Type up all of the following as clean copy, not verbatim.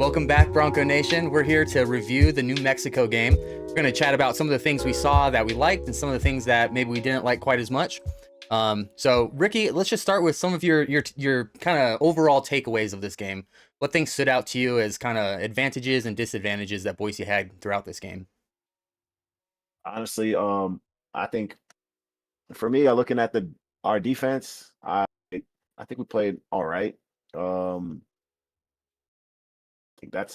Welcome back, Bronco Nation. We're here to review the New Mexico game. We're going to chat about some of the things we saw that we liked and some of the things that maybe we didn't like quite as much. So, Ricky, let's just start with some of your kind of overall takeaways of this game. What things stood out to you as kind of advantages and disadvantages that Boise had throughout this game? Honestly, I think for me, looking at the our defense, I think we played all right. I think that's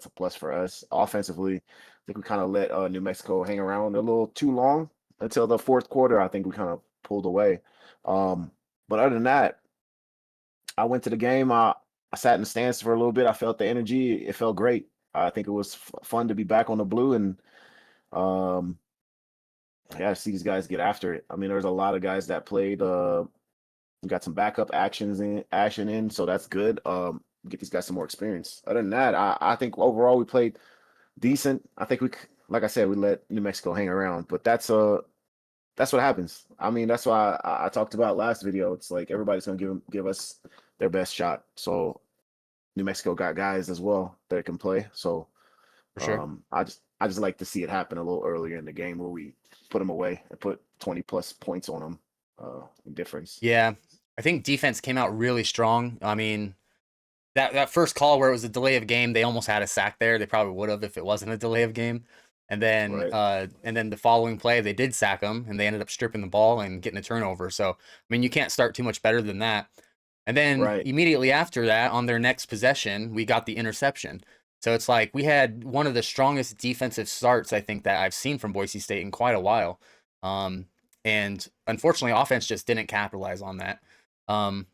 a plus for us. Offensively, I think we kind of let New Mexico hang around a little too long until the fourth quarter. I think we kind of pulled away. Um, but other than that, I went to the game. I sat in the stands for a little bit. I felt the energy. It felt great. I think it was fun to be back on the blue and um, I gotta see these guys get after it. I mean, there's a lot of guys that played. We got some backup action in, so that's good. Get these guys some more experience. Other than that, I think overall we played decent. I think like I said, we let New Mexico hang around, but that's what happens. I mean, that's why I talked about last video. It's like everybody's gonna give us their best shot. So New Mexico got guys as well that can play. So For sure. I just like to see it happen a little earlier in the game where we put them away and put 20 plus points on them. Difference. Yeah, I think defense came out really strong. I mean, that first call where it was a delay of game, they almost had a sack there. They probably would have if it wasn't a delay of game. Right. And then the following play, they did sack them, and they ended up stripping the ball and getting a turnover. So, I mean, you can't start too much better than that. And then Right. immediately after that, on their next possession, we got the interception. So it's like we had one of the strongest defensive starts I think that I've seen from Boise State in quite a while. Um, and unfortunately, offense just didn't capitalize on that. Um,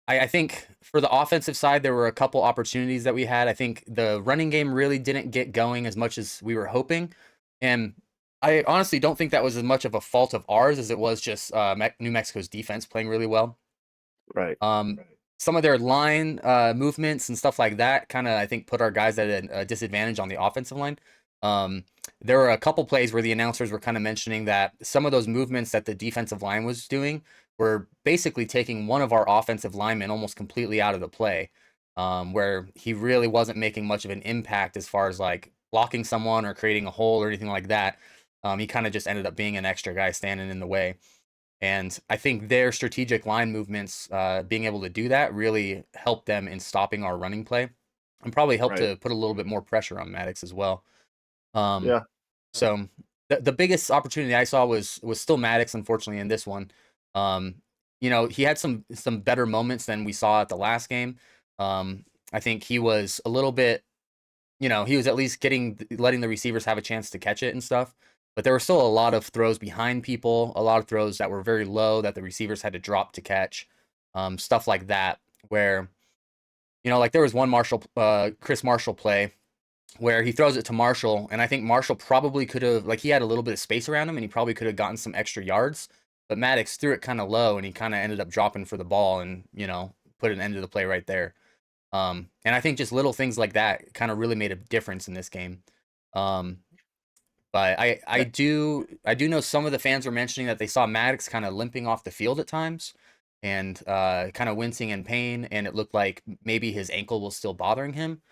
I think for the offensive side, there were a couple opportunities that we had. I think the running game really didn't get going as much as we were hoping. And I honestly don't think that was as much of a fault of ours as it was just New Mexico's defense playing really well. Right. Um, some of their line movements and stuff like that kind of, I think, put our guys at a disadvantage on the offensive line. Um, there were a couple plays where the announcers were kind of mentioning that some of those movements that the defensive line was doing were basically taking one of our offensive linemen almost completely out of the play, where he really wasn't making much of an impact as far as like blocking someone or creating a hole or anything like that. He kind of just ended up being an extra guy standing in the way. And I think their strategic line movements, being able to do that, really helped them in stopping our running play, and probably helped Right. to put a little bit more pressure on Maddox as well. Um, Yeah. so the biggest opportunity I saw was still Maddox, unfortunately, in this one. Um, he had some better moments than we saw at the last game. I think he was a little bit, he was at least letting the receivers have a chance to catch it and stuff. But there were still a lot of throws behind people, a lot of throws that were very low that the receivers had to drop to catch, stuff like that. Where like there was one Chris Marshall play where he throws it to Marshall, and I think Marshall probably could have, like, he had a little bit of space around him, and he probably could have gotten some extra yards. But Maddox threw it kind of low, and he kind of ended up dropping for the ball, and put an end to the play right there. And I think just little things like that kind of really made a difference in this game. Um, but I do know some of the fans were mentioning that they saw Maddox kind of limping off the field at times, and kind of wincing in pain, and it looked like maybe his ankle was still bothering him.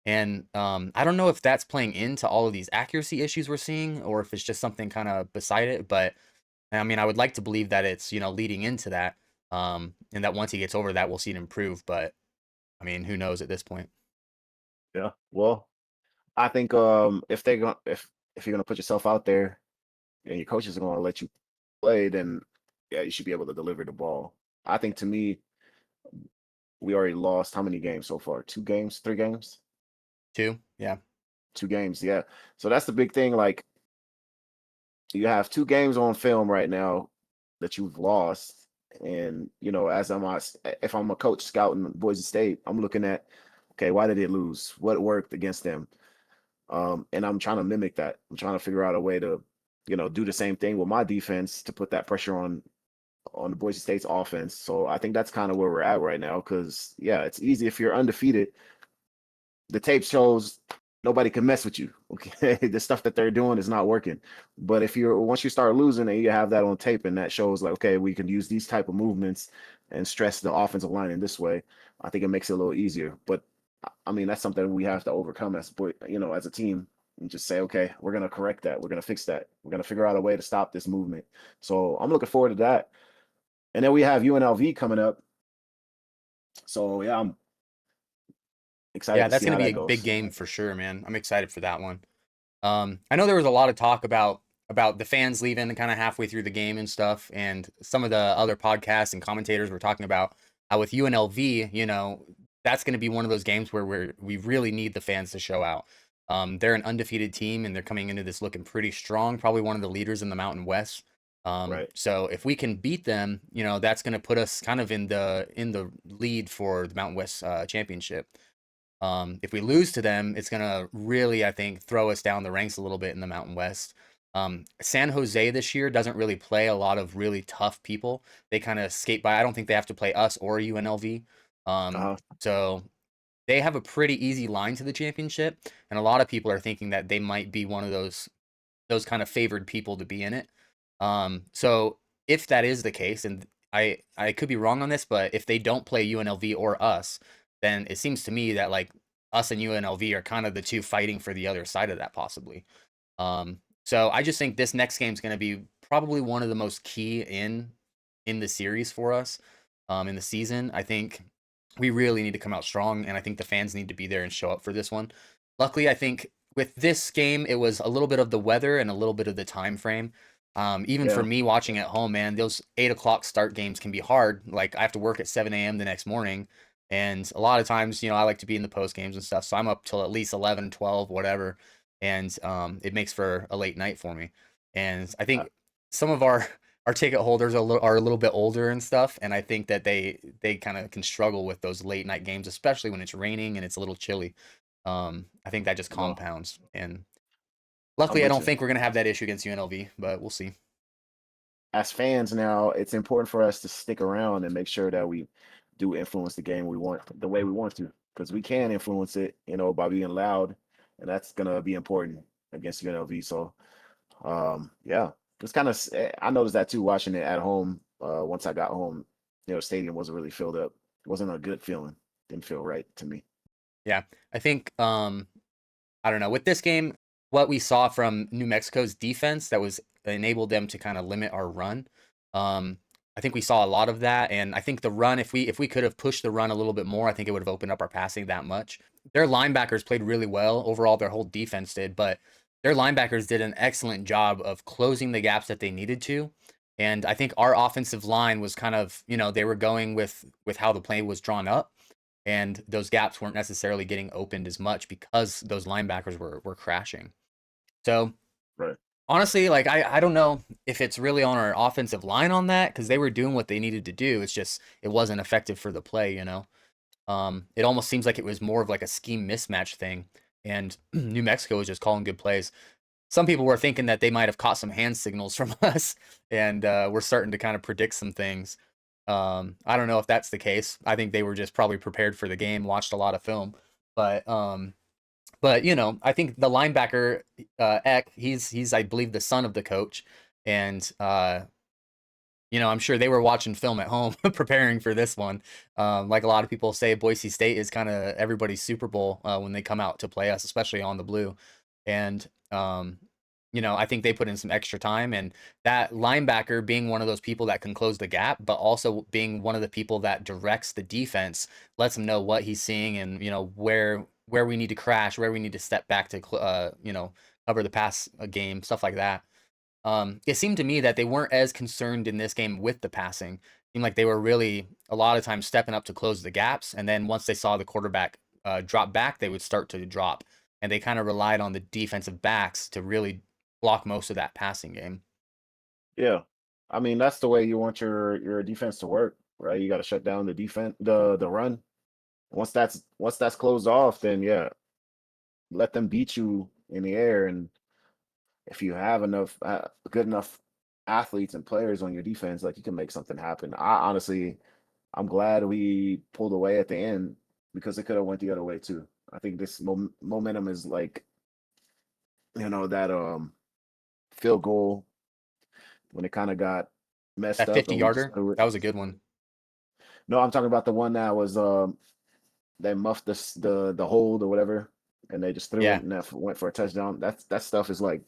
And I don't know if that's playing into all of these accuracy issues we're seeing, or if it's just something kind of beside it. But I mean, I would like to believe that it's leading into that, and that once he gets over that, we'll see it improve. But I mean, who knows at this point? Yeah. Well, I think if you're gonna put yourself out there and your coaches are gonna let you play, then yeah, you should be able to deliver the ball. I think to me, we already lost how many games so far? Two games, three games? Too, yeah, Two games, yeah. So that's the big thing. Like you have two games on film right now that you've lost. And if I'm a coach scouting Boise State, I'm looking at, okay, why did it lose? What worked against them? And I'm trying to mimic that. I'm trying to figure out a way to, do the same thing with my defense to put that pressure on the Boise State's offense. So I think that's kind of where we're at right now. Because yeah, it's easy if you're undefeated. The tape shows nobody can mess with you. Okay, the stuff that they're doing is not working. But if you're once you start losing and you have that on tape and that shows like, okay, we can use these type of movements and stress the offensive line in this way, I think it makes it a little easier. But I mean, that's something we have to overcome as as a team, and just say, okay, we're gonna correct that. We're gonna fix that. We're gonna figure out a way to stop this movement. So I'm looking forward to that. And then we have UNLV coming up. So yeah, I'm excited Yeah, to that's see going to how be that a big goes. game for sure, man. I'm excited for that one. I know there was a lot of talk about the fans leaving kind of halfway through the game and stuff, and some of the other podcasts and commentators were talking about how with UNLV, that's going to be one of those games where we really need the fans to show out. They're an undefeated team, and they're coming into this looking pretty strong, probably one of the leaders in the Mountain West. Right. So if we can beat them, that's going to put us kind of in the lead for the Mountain West championship. If we lose to them, it's gonna really, I think, throw us down the ranks a little bit in the Mountain West. San Jose this year doesn't really play a lot of really tough people. They kind of skate by. I don't think they have to play us or UNLV. Uh-huh. So they have a pretty easy line to the championship, and a lot of people are thinking that they might be one of those kind of favored people to be in it. So if that is the case, and I could be wrong on this, but if they don't play UNLV or us, then it seems to me that like us and UNLV are kind of the two fighting for the other side of that possibly. So I just think this next game is going to be probably one of the most key in the series for us in the season. I think we really need to come out strong, and I think the fans need to be there and show up for this one. Luckily, I think with this game, it was a little bit of the weather and a little bit of the time frame. Even for Yeah. me watching at home, man, those 8 o'clock start games can be hard. Like I have to work at 7 a.m. the next morning. And a lot of times, I like to be in the post games and stuff. So I'm up till at least 11, 12, whatever. And it makes for a late night for me. And I Uh, think some of our ticket holders are a little bit older and stuff, and I think that they kind of can struggle with those late night games, especially when it's raining and it's a little chilly. I think that just no, compounds. And I'm luckily, I with don't you. think we're gonna have that issue against UNLV, but we'll see. As fans now, it's important for us to stick around and make sure that we do influence the game we want the way we want to, because we can influence it, by being loud, and that's gonna be important against UNLV. So, yeah, it's kind of I noticed that too watching it at home. Once I got home, stadium wasn't really filled up. It wasn't a good feeling. Didn't feel right to me. Yeah, I think I don't know. With this game, what we saw from New Mexico's defense that was enabled them to kind of limit our run. Um, I think we saw a lot of that, and I think the run, if we could have pushed the run a little bit more, I think it would have opened up our passing that much. Their linebackers played really well overall. Their whole defense did, but their linebackers did an excellent job of closing the gaps that they needed to. And I think our offensive line was kind of, they were going with how the play was drawn up, and those gaps weren't necessarily getting opened as much because those linebackers were crashing. So Right. honestly, like I don't know if it's really on our offensive line on that because they were doing what they needed to do. It's just it wasn't effective for the play. It almost seems like it was more of like a scheme mismatch thing, and New Mexico was just calling good plays. Some people were thinking that they might have caught some hand signals from us, and we're starting to kind of predict some things. I don't know if that's the case. I think they were just probably prepared for the game, watched a lot of film, but I think the linebacker Eck, he's I believe the son of the coach, and I'm sure they were watching film at home preparing for this one. Like a lot of people say, Boise State is kind of everybody's Super Bowl when they come out to play us, especially on the blue. And I think they put in some extra time, and that linebacker being one of those people that can close the gap, but also being one of the people that directs the defense, lets them know what he's seeing and where we need to crash, where we need to step back to cover the pass game, stuff like that. It seemed to me that they weren't as concerned in this game with the passing. It seemed like they were really a lot of times stepping up to close the gaps, and then once they saw the quarterback drop back, they would start to drop, and they kind of relied on the defensive backs to really block most of that passing game. Yeah. I mean, that's the way you want your defense to work, right? You got to shut down the defense, the run. Once that's closed off, then yeah, let them beat you in the air. And if you have enough good enough athletes and players on your defense, like you can make something happen. I'm glad we pulled away at the end because it could have went the other way too. I think this momentum is like that field goal when it kind of got messed That up 50 and we just yarder, that was a good one. no, I'm talking about the one that was they muffed the hold or whatever, and they just threw it Yeah, and that went for a touchdown. That stuff is like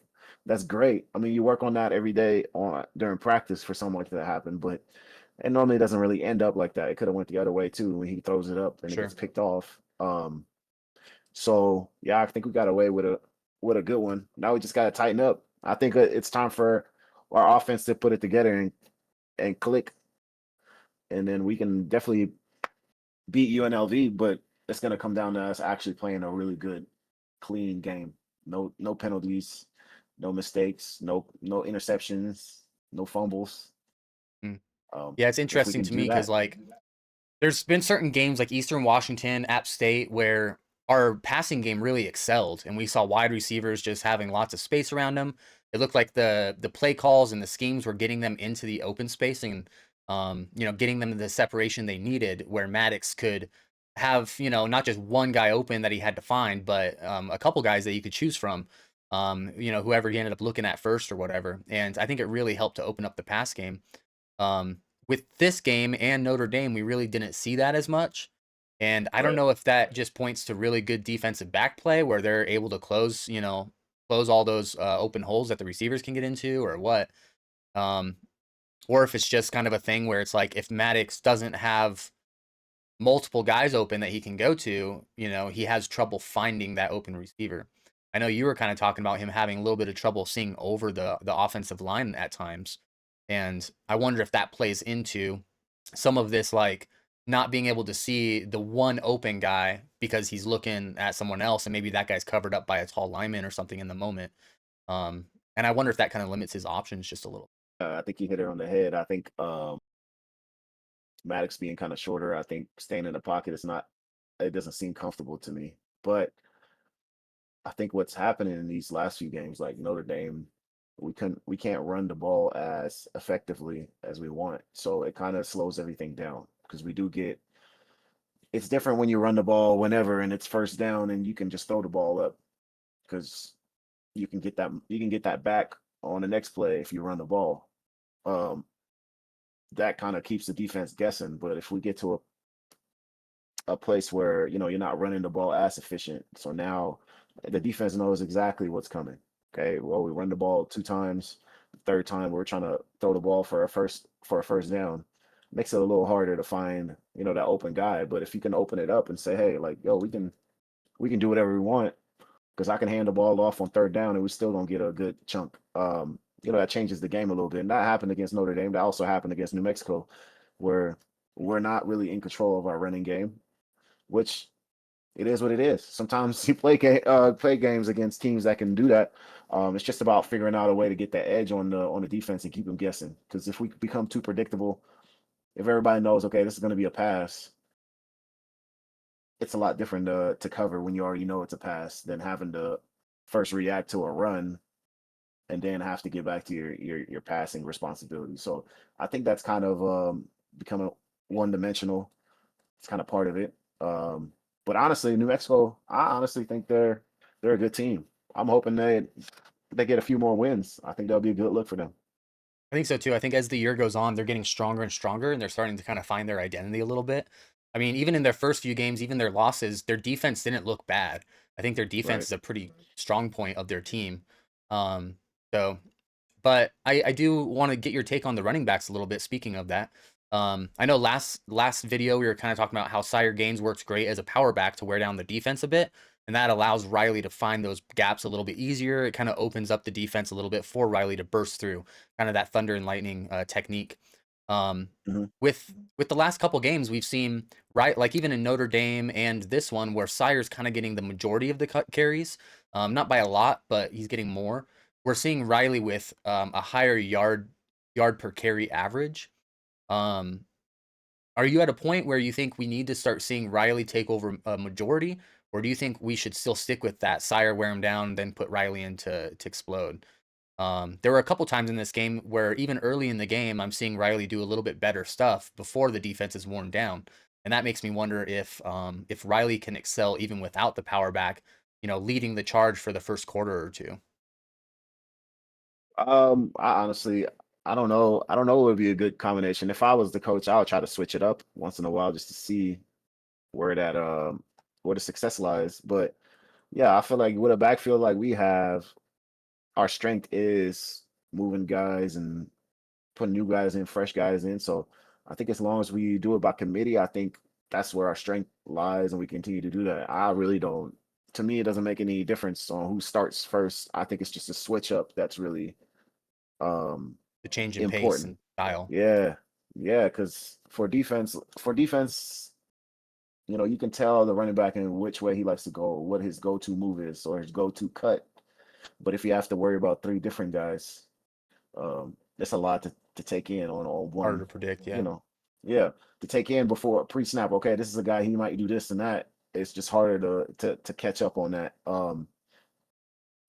that's great. I mean, you work on that every day on during practice for something like that to happen, but it normally doesn't really end up like that. It could have went the other way too when he throws it up and it gets sure. picked off. So yeah, I think we got away with a good one. Now we just got to tighten up. I think it's time for our offense to put it together and click, and then we can definitely beat UNLV. But it's going to come down to us actually playing a really good, clean game. No penalties, no mistakes, no interceptions, no fumbles. Mm. Um, Yeah, it's if we interesting can to do me because that, like there's been certain games like Eastern Washington, App State, where our passing game really excelled, and we saw wide receivers just having lots of space around them. It looked like the play calls and the schemes were getting them into the open space and getting them the separation they needed, where Maddox could have not just one guy open that he had to find, but a couple guys that you could choose from. Whoever he ended up looking at first or whatever, and I think it really helped to open up the pass game. With this game and Notre Dame, we really didn't see that as much. And I don't right? know if that just points to really good defensive back play where they're able to close all those open holes that the receivers can get into or what. Um, or if it's just kind of a thing where it's like if Maddox doesn't have multiple guys open that he can go to, he has trouble finding that open receiver. I know you were kind of talking about him having a little bit of trouble seeing over the offensive line at times. And I wonder if that plays into some of this like not being able to see the one open guy because he's looking at someone else and maybe that guy's covered up by a tall lineman or something in the moment. Um, and I wonder if that kind of limits his options just a little. I think you hit it on the head. I think Maddox being kind of shorter, I think staying in the pocket is not. It doesn't seem comfortable to me. But I think what's happening in these last few games, like Notre Dame, we can't run the ball as effectively as we want. So it kind of slows everything down because we do get. It's different when you run the ball whenever and it's first down and you can just throw the ball up because you can get that back on the next play if you run the ball. Um, that kind of keeps the defense guessing. But if we get to a place where you're not running the ball as efficient. So now the defense knows exactly what's coming. Okay, well we run the ball two times. The third time we're trying to throw the ball for a first down. Makes it a little harder to find that open guy. But if you can open it up and say, hey, like yo, we can do whatever we want because I can hand the ball off on third down and we still gonna get a good chunk. That changes the game a little bit. And that happened against Notre Dame. That also happened against New Mexico, where we're not really in control of our running game, which it is what it is. Sometimes you play games against teams that can do that. It's just about figuring out a way to get that edge on the defense and keep them guessing. Because if we become too predictable, if everybody knows, okay, this is going to be a pass, it's a lot different to cover when you already know it's a pass than having to first react to a run and then have to get back to your passing responsibility. So I think that's kind of becoming one dimensional. It's kind of part of it. But honestly, New Mexico, I honestly think they're a good team. I'm hoping they get a few more wins. I think that'll be a good look for them. I think so too. I think as the year goes on, they're getting stronger and stronger, and they're starting to kind of find their identity a little bit. I mean, even in their first few games, even their losses, their defense didn't look bad. I think their defense Right. is a pretty strong point of their team. Um, so, but I do want to get your take on the running backs a little bit. Speaking of that, I know last video we were kind of talking about how Sire Gaines works great as a power back to wear down the defense a bit, and that allows Riley to find those gaps a little bit easier. It kind of opens up the defense a little bit for Riley to burst through, kind of that thunder and lightning technique. Um, Hmm. with the last couple games, we've seen right like even in Notre Dame and this one where Sire's kind of getting the majority of the cut carries, not by a lot, but he's getting more. We're seeing Riley with a higher yard per carry average. Um, are you at a point where you think we need to start seeing Riley take over a majority, or do you think we should still stick with that Sire wear him down, then put Riley in to explode? There were a couple times in this game where even early in the game, I'm seeing Riley do a little bit better stuff before the defense is worn down, and that makes me wonder if Riley can excel even without the power back, leading the charge for the first quarter or two. I honestly, I don't know. I don't know what would be a good combination. If I was the coach, I would try to switch it up once in a while just to see. where that where the success lies. But yeah, I feel like with a backfield like we have, our strength is moving guys and putting new guys in, fresh guys in. So I think as long as we do it by committee, I think that's where our strength lies, and we continue to do that. I really don't. To me, it doesn't make any difference on who starts first. I think it's just a switch up that's really um The change in pace important. and style. Yeah, yeah, because for defense, you can tell the running back in which way he likes to go, what his go-to move is, or his go-to cut. But if you have to worry about three different guys, that's a lot to take in on Harder one, to predict, you yeah. know, yeah, to take in before pre-snap. Okay, this is a guy, he might do this and that. It's just harder to catch up on that.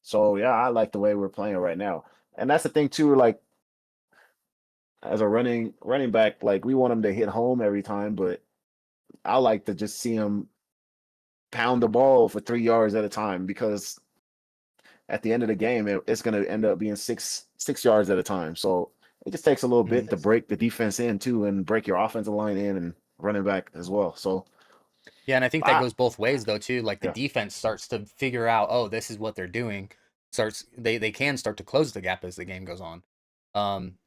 So yeah, I like the way we're playing right now, and that's the thing too. Like as a running back, like we want him to hit home every time, but I like to just see him pound the ball for 3 yards at a time, because at the end of the game, it's going to end up being six yards at a time. So it just takes a little bit Mhm. to break the defense in too, and break your offensive line in, and running back as well. So Yeah, and I think that I goes both ways though too. Like the yeah, defense starts to figure out, oh, this is what they're doing. They can start to close the gap as the game goes on. Um,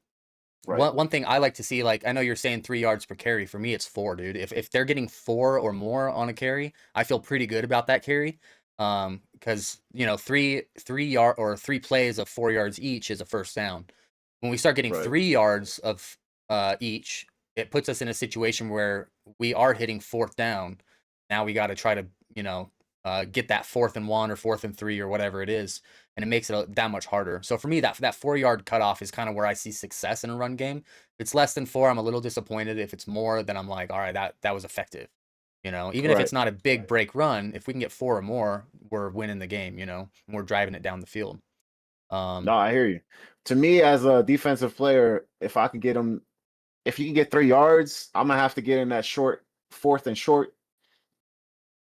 right, one thing I like to see, like I know you're saying 3 yards per carry. For me, it's four, dude. If they're getting four or more on a carry, I feel pretty good about that carry. Because three yard or 3 plays of 4 yards each is a first down. When we start getting right, 3 yards of each, it puts us in a situation where we are hitting fourth down. Now we got to try to, you know, get that 4th and 1 or 4th and 3 or whatever it is, and it makes it that much harder. So for me, that 4 yard cutoff is kind of where I see success in a run game. If it's less than four, I'm a little disappointed. If it's more, then I'm like, all right, that was effective. Even if right. it's not a big break run, if we can get four or more, we're winning the game. We're driving it down the field. No, Um, I hear you. To me, as a defensive player, if I could get him, if you can get 3 yards, I'm gonna have to get in that short, fourth and short.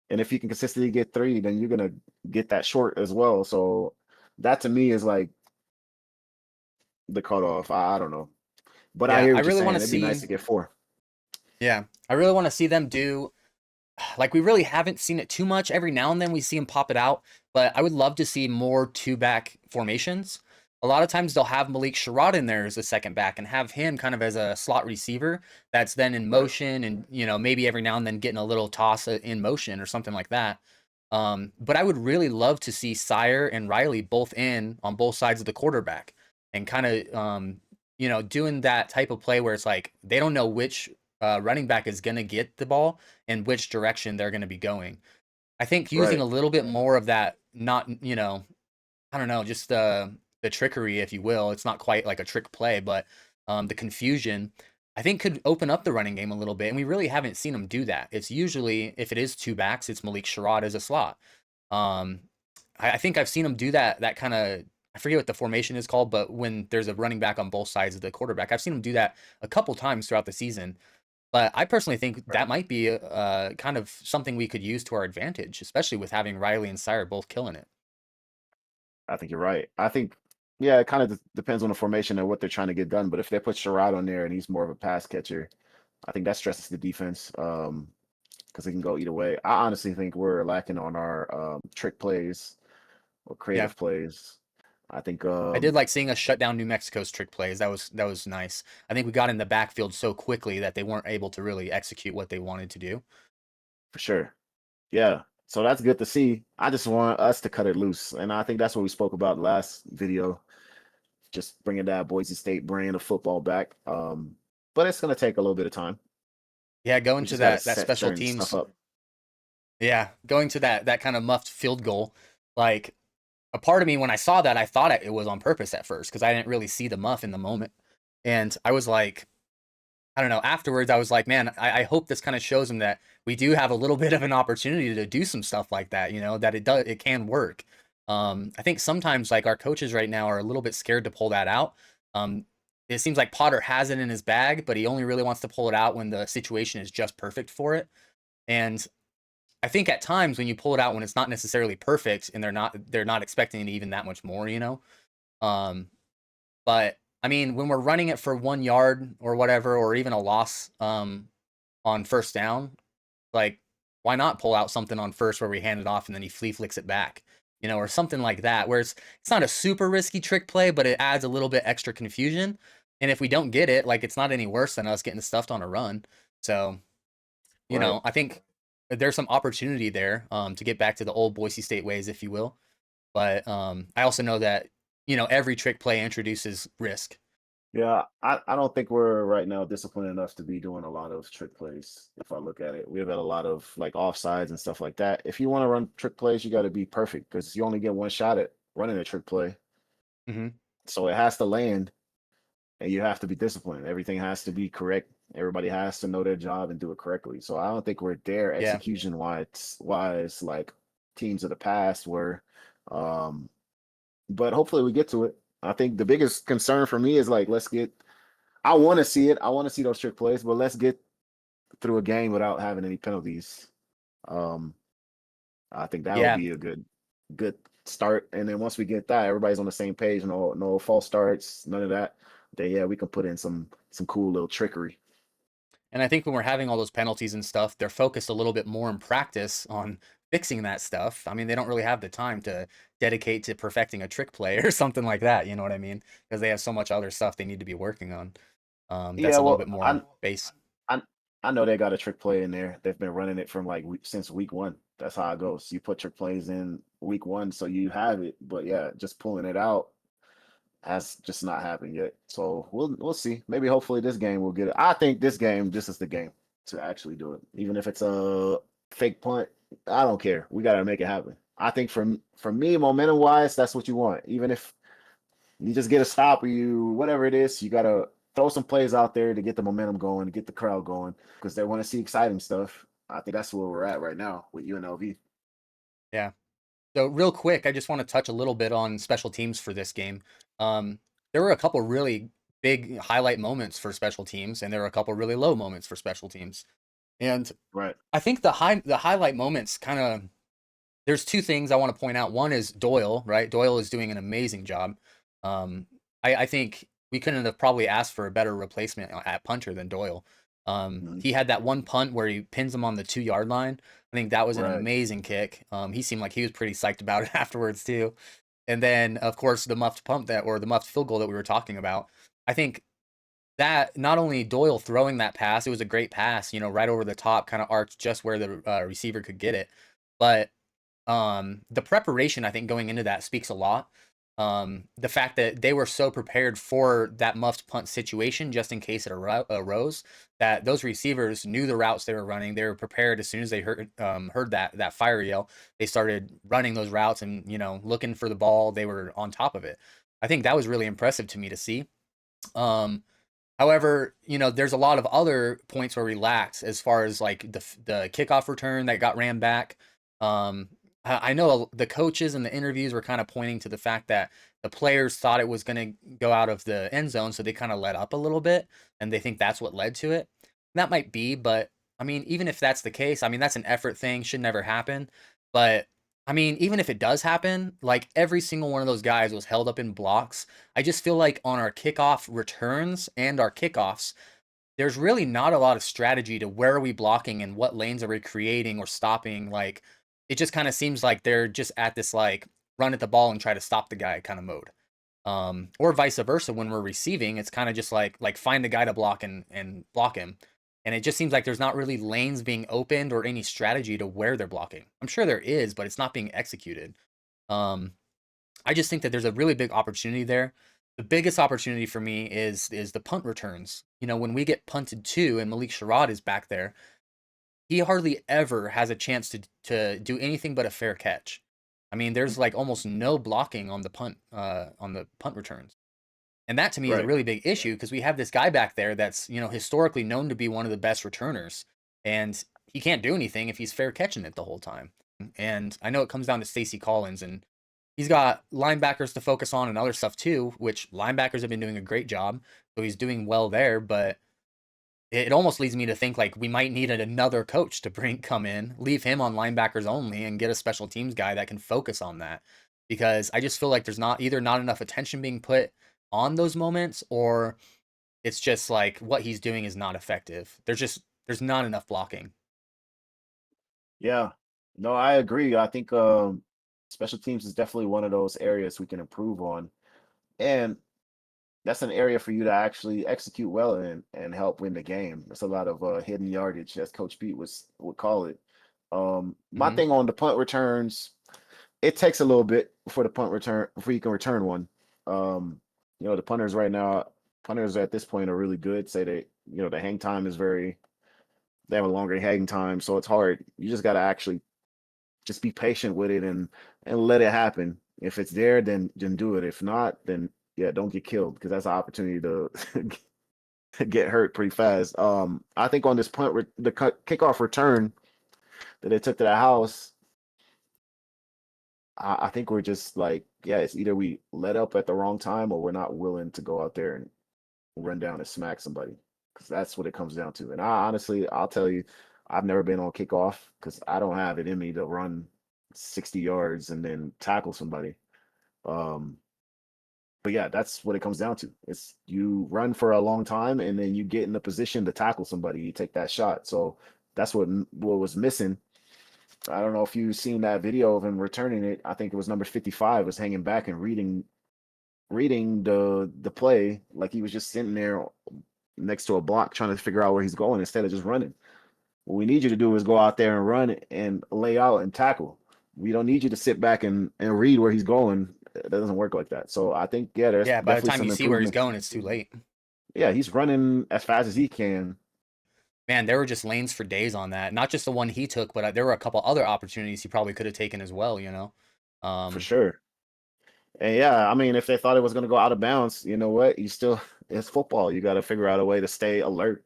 And if you can consistently get three, then you're gonna get that short as well. So that to me is like the cutoff. I don't know. But I yeah, hear I what you're really want saying. to It'd be nice see. to get four. Yeah, I really want to see them do. Like we really haven't seen it too much. Every now and then we see them pop it out, but I would love to see more two back formations. A lot of times they'll have Malik Sherrod in there as a second back and have him kind of as a slot receiver that's then in Right. motion and maybe every now and then getting a little toss in motion or something like that. But I would really love to see Sire and Riley both in on both sides of the quarterback and kind of doing that type of play where it's like they don't know which running back is going to get the ball and which direction they're going to be going. I think using Right. a little bit more of that, not, I don't know, just the trickery, if you will. It's not quite like a trick play, but the confusion, I think, could open up the running game a little bit. And we really haven't seen them do that. It's usually, if it is two backs, it's Malik Sherrod as a slot. Um, I think I've seen them do that kind of. I forget what the formation is called, but when there's a running back on both sides of the quarterback, I've seen them do that a couple times throughout the season. But I personally think Right. that might be kind of something we could use to our advantage, especially with having Riley and Sire both killing it. I think you're right. I think, yeah, it kind of depends on the formation and what they're trying to get done. But if they put Sherrod on there and he's more of a pass catcher, I think that stresses the defense, because it can go either way. I honestly think we're lacking on our trick plays or Yeah, creative plays. I think, I did like seeing us shut down New Mexico's trick plays. That was nice. I think we got in the backfield so quickly that they weren't able to really execute what they wanted to do. for sure. Yeah. So that's good to see. I just want us to cut it loose. And I think that's what we spoke about last video, just bringing that Boise State brand of football back. But it's going to take a little bit of time. Yeah, going We to just got to that set special certain stuff teams. up. Yeah, going to that kind of muffed field goal. Like a part of me when I saw that, I thought it was on purpose at first because I didn't really see the muff in the moment, and I was like, I don't know. Afterwards, I was like, man, I hope this kind of shows him that we do have a little bit of an opportunity to do some stuff like that. That it can work. I think sometimes like our coaches right now are a little bit scared to pull that out. Um, it seems like Potter has it in his bag, but he only really wants to pull it out when the situation is just perfect for it. And I think at times when you pull it out when it's not necessarily perfect and they're not expecting even that much more. Um, but I mean, when we're running it for 1 yard or whatever, or even a loss on first down, like why not pull out something on first where we hand it off and then he flea flicks it back, or something like that, where it's not a super risky trick play, but it adds a little bit extra confusion. And if we don't get it, like it's not any worse than us getting stuffed on a run. So, Right. I think there's some opportunity there to get back to the old Boise State ways, if you will. But I also know that every trick play introduces risk. Yeah, I don't think we're right now disciplined enough to be doing a lot of trick plays. If I look at it, we've got a lot of like offsides and stuff like that. If you want to run trick plays, you got to be perfect because you only get one shot at running a trick play. Hmm. So it has to land, and you have to be disciplined. Everything has to be correct. Everybody has to know their job and do it correctly. So I don't think we're there Yeah. execution wise like teams of the past were. Um, but hopefully we get to it. I think the biggest concern for me is like let's get. I want to see it. I want to see those trick plays, but let's get through a game without having any penalties. Um, I think that would Yeah. be a good start. And then once we get that, everybody's on the same page. No false starts, none of that. Then yeah, we can put in some cool little trickery. And I think when we're having all those penalties and stuff, they're focused a little bit more in practice on fixing that stuff. I mean, they don't really have the time to dedicate to perfecting a trick play or something like that. You know what I mean? Because they have so much other stuff they need to be working on. That's Yeah, a little well, bit more base. I I know they got a trick play in there. They've been running it from like since week one. That's how it goes. You put trick plays in week one, so you have it. But yeah, just pulling it out has just not happened yet. So we'll see. Maybe hopefully this game will get it. I think this is the game to actually do it. Even if it's a fake punt, I don't care. We gotta make it happen. I think for me, momentum wise, that's what you want. Even if you just get a stop or you whatever it is, you gotta throw some plays out there to get the momentum going, to get the crowd going, because they want to see exciting stuff. I think that's where we're at right now with UNLV. Yeah. So real quick, I just want to touch a little bit on special teams for this game. Um, there were a couple really big highlight moments for special teams, and there were a couple really low moments for special teams. And Right. I think the highlight moments kind of there's two things I want to point out. One is Doyle, right? Doyle is doing an amazing job. Um, I think we couldn't have probably asked for a better replacement at punter than Doyle. Mhm. He had that one punt where he pins him on the 2 yard line. I think that was an Right. amazing kick. He seemed like he was pretty psyched about it afterwards too. And then, of course, the muffed pump that or the muffed field goal that we were talking about. I think that not only Doyle throwing that pass, it was a great pass, right over the top, kind of arced just where the receiver could get it. But the preparation I think going into that speaks a lot. The fact that they were so prepared for that muffed punt situation just in case it arose, that those receivers knew the routes they were running. They were prepared as soon as they heard that fire yell. They started running those routes and looking for the ball. They were on top of it. I think that was really impressive to me to see. Um, However, there's a lot of other points where we lacked as far as like the kickoff return that got ran back. I know the coaches in the interviews were kind of pointing to the fact that the players thought it was going to go out of the end zone, so they kind of let up a little bit, and they think that's what led to it. That might be, but I mean, even if that's the case, I mean that's an effort thing, should never happen. But I mean, even if it does happen, like every single one of those guys was held up in blocks. I just feel like on our kickoff returns and our kickoffs, there's really not a lot of strategy to where are we blocking and what lanes are we creating or stopping. Like it just kind of seems like they're just at this like run at the ball and try to stop the guy kind of mode. Or vice versa when we're receiving, it's kind of just like find the guy to block and block him. And it just seems like there's not really lanes being opened or any strategy to where they're blocking. I'm sure there is, but it's not being executed. Um, I just think that there's a really big opportunity there. The biggest opportunity for me is the punt returns. When we get punted to and Malik Sherrod is back there, he hardly ever has a chance to do anything but a fair catch. I mean, there's like almost no blocking on the punt returns. And that to me is a Right. really big issue because we have this guy back there that's, historically known to be one of the best returners. And he can't do anything if he's fair catching it the whole time. And I know it comes down to Stacy Collins and he's got linebackers to focus on and other stuff too, which linebackers have been doing a great job. So he's doing well there, but it almost leads me to think like we might need another coach to come in, leave him on linebackers only, and get a special teams guy that can focus on that. Because I just feel like there's not either not enough attention being put on those moments, or it's just like what he's doing is not effective. There's not enough blocking. Yeah. No, I agree. I think special teams is definitely one of those areas we can improve on. And that's an area for you to actually execute well in and help win the game. There's a lot of hidden yardage, as Coach Pete would call it. My Hmm. thing on the punt returns, it takes a little bit before the punt return before you can return one. The punters right now, punters at this point are really good. Say they, the hang time is very, they have a longer hang time, so it's hard. You just got to actually just be patient with it and let it happen. If it's there, then do it. If not, then yeah, don't get killed because that's an opportunity to get hurt pretty fast. I think on this the kickoff return that they took to the house, I think we're just like, yeah, it's either we let up at the wrong time or we're not willing to go out there and run down and smack somebody because that's what it comes down to. And I honestly, I'll tell you, I've never been on kickoff because I don't have it in me to run 60 yards and then tackle somebody. Um, but yeah, that's what it comes down to. It's you run for a long time and then you get in the position to tackle somebody, you take that shot. So that's what was missing. I don't know if you've seen that video of him returning it. I think it was number 55 was hanging back and reading the play like he was just sitting there next to a block trying to figure out where he's going instead of just running. What we need you to do is go out there and run and lay out and tackle. We don't need you to sit back and read where he's going. It doesn't work like that. So I think, yeah, there's Yeah, by the definitely time you some see where he's improvement. going, it's too late. Yeah, he's running as fast as he can Man, there were just lanes for days on that. Not just the one he took, but there were a couple other opportunities he probably could have taken as well, you know? for Um, sure. And yeah, I mean, if they thought it was going to go out of bounds, you know what? You still, it's football. You got to figure out a way to stay alert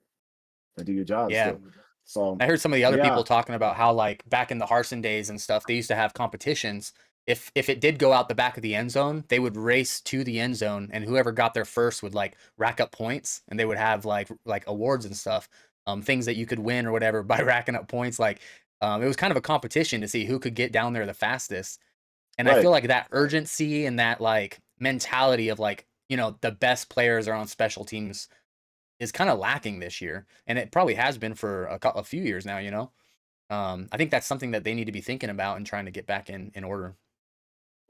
and do your job yeah. still. So, I heard some of the other yeah, people talking about how like back in the Harson days and stuff, they used to have competitions. If it did go out the back of the end zone, they would race to the end zone, and whoever got there first would like rack up points, and they would have like awards and stuff, things that you could win or whatever by racking up points. Like, it was kind of a competition to see who could get down there the fastest. And I right, feel like that urgency and that like mentality of like the best players are on special teams is kind of lacking this year, and it probably has been for a few years now. I think that's something that they need to be thinking about and trying to get back in order.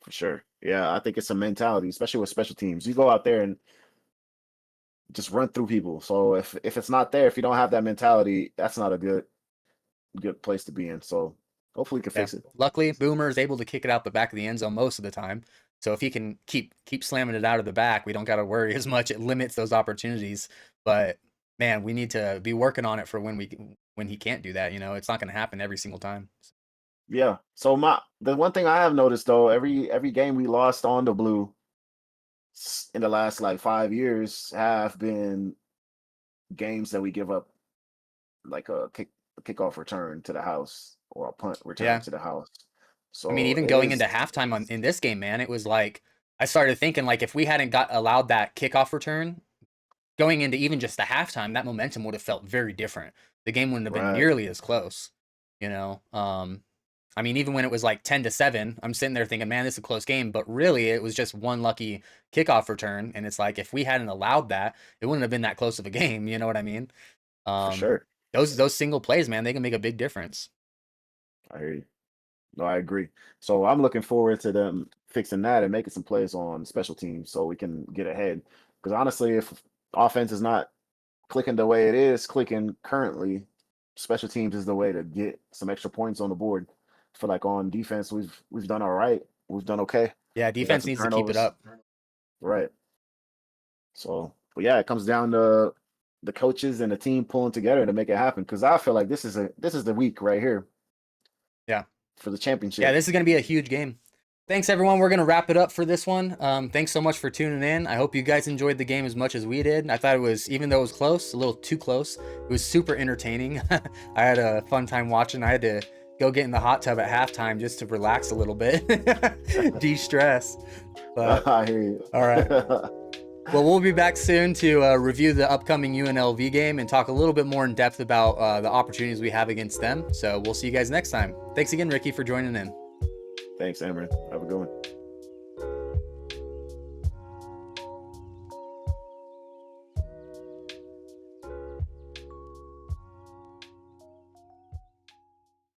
for sure. Yeah, I think it's a mentality, especially with special teams. You go out there and just run through people. So if it's not there, if you don't have that mentality, that's not a good place to be in. So hopefully we can Yeah. fix it. Luckily, Boomer is able to kick it out the back of the end zone most of the time. So if he can keep slamming it out of the back, we don't got to worry as much. It limits those opportunities. But man, we need to be working on it for when he can't do that. It's not going to happen every single time. Yeah. So the one thing I have noticed though, every game we lost on the blue in the last like 5 years have been games that we give up like a kickoff return to the house or a punt return Yeah. to the house. I mean, So even it going into is halftime in this game, man, it was like I started thinking like if we hadn't got allowed that kickoff return going into even just the halftime, that momentum would have felt very different. The game wouldn't have been right nearly as close, you know. I mean, even when it was like 10-7, I'm sitting there thinking, man, this is a close game, but really it was just one lucky kickoff return, and it's like if we hadn't allowed that, it wouldn't have been that close of a game. You know what I mean? for Um, sure. those single plays, man, they can make a big difference. I hear you. No, I agree. So I'm looking forward to them fixing that and making some plays on special teams so we can get ahead. Because honestly, if offense is not clicking the way it is clicking currently, special teams is the way to get some extra points on the board. I feel like on defense we've done all right. We've done okay. Yeah, We got defense some needs to keep it turnovers. up. Right. So, but yeah, it comes down to the coaches and the team pulling together to make it happen. Because I feel like this is the week right here Yeah. for the Yeah, championship. this is going to be a huge game. Thanks, everyone. We're going to wrap it up for this one. Thanks so much for tuning in. I hope you guys enjoyed the game as much as we did. I thought it was, even though it was close, a little too close, it was super entertaining. I had a fun time watching. I had to go get in the hot tub at halftime just to relax a little bit, de stress. But I hear you. all right. Well, we'll be back soon to review the upcoming UNLV game and talk a little bit more in depth about the opportunities we have against them. So we'll see you guys next time. Thanks again, Ricky, for joining in. Thanks, Amber. Have a good one.